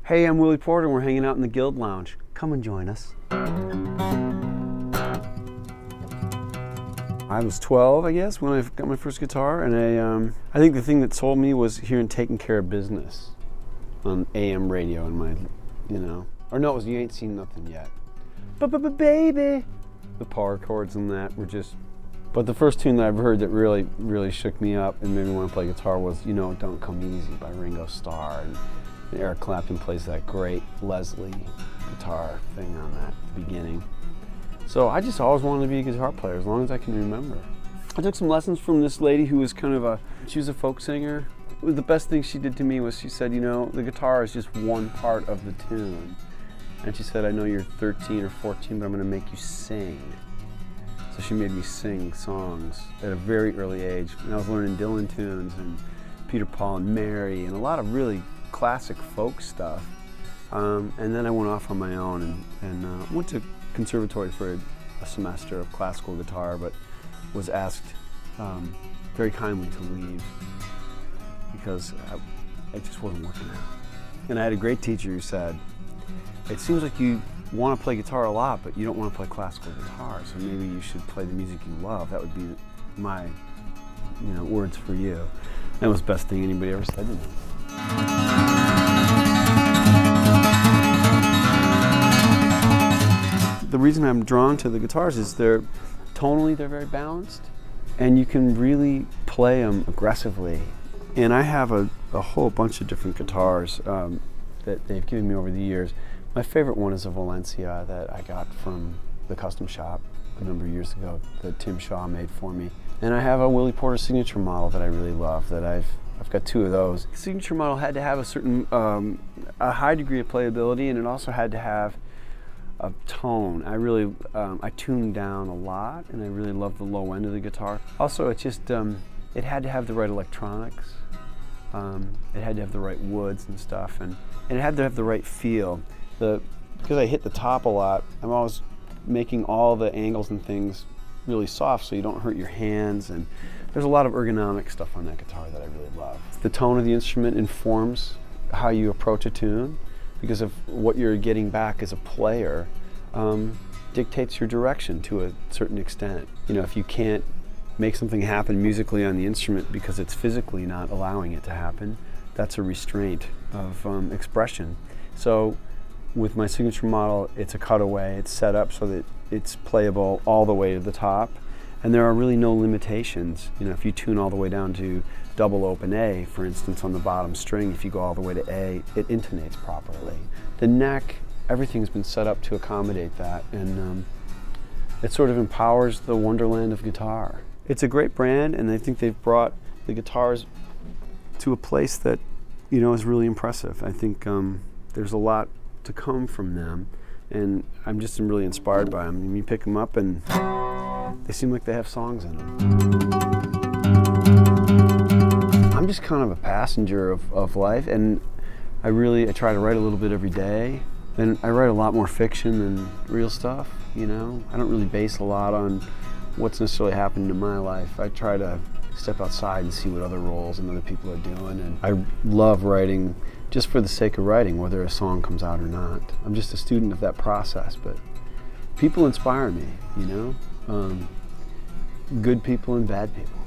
Hey, I'm Willy Porter and we're hanging out in the Guild Lounge. Come and join us. I was 12, I guess, when I got my first guitar, and I think the thing that sold me was hearing Taking Care of Business on AM radio in my, or no, it was You Ain't Seen Nothing Yet. Baby! The power chords in that were just, but the first tune that I've heard that really, really shook me up and made me want to play guitar was, Don't Come Easy by Ringo Starr. And Eric Clapton plays that great Leslie guitar thing on that at the beginning. So I just always wanted to be a guitar player as long as I can remember. I took some lessons from this lady who was she was a folk singer. The best thing she did to me was she said, the guitar is just one part of the tune. And she said, I know you're 13 or 14, but I'm going to make you sing. So she made me sing songs at a very early age. And I was learning Dylan tunes and Peter, Paul and Mary and a lot of really classic folk stuff. And then I went off on my own and went to conservatory for a semester of classical guitar, but was asked very kindly to leave because it just wasn't working out. And I had a great teacher who said, it seems like you want to play guitar a lot, but you don't want to play classical guitar, so maybe you should play the music you love. That would be my words for you. That was the best thing anybody ever said to me. The reason I'm drawn to the guitars is tonally they're very balanced, and you can really play them aggressively. And I have a whole bunch of different guitars that they've given me over the years. My favorite one is a Valencia that I got from the custom shop a number of years ago that Tim Shaw made for me. And I have a Willy Porter signature model that I really love that I've got two of those. The signature model had to have a certain, a high degree of playability, and it also had to have a tone. I tuned down a lot, and I really love the low end of the guitar. Also, it just, it had to have the right electronics. It had to have the right woods and stuff, and it had to have the right feel. Because I hit the top a lot, I'm always making all the angles and things really soft so you don't hurt your hands, and there's a lot of ergonomic stuff on that guitar that I really love. The tone of the instrument informs how you approach a tune, because of what you're getting back as a player dictates your direction to a certain extent. If you can't make something happen musically on the instrument because it's physically not allowing it to happen, that's a restraint of expression. So with my signature model, it's a cutaway. It's set up so that it's playable all the way to the top, and there are really no limitations. If you tune all the way down to double open A, for instance, on the bottom string, if you go all the way to A, it intonates properly. The neck, everything's been set up to accommodate that, and it sort of empowers the wonderland of guitar. It's a great brand, and I think they've brought the guitars to a place that, is really impressive. I think there's a lot to come from them, and I'm just really inspired by them. You pick them up, and they seem like they have songs in them. I'm just kind of a passenger of life, and I try to write a little bit every day, and I write a lot more fiction than real stuff. I don't really base a lot on what's necessarily happening in my life. I try to step outside and see what other roles and other people are doing, and I love writing just for the sake of writing, whether a song comes out or not. I'm just a student of that process, but people inspire me, good people and bad people.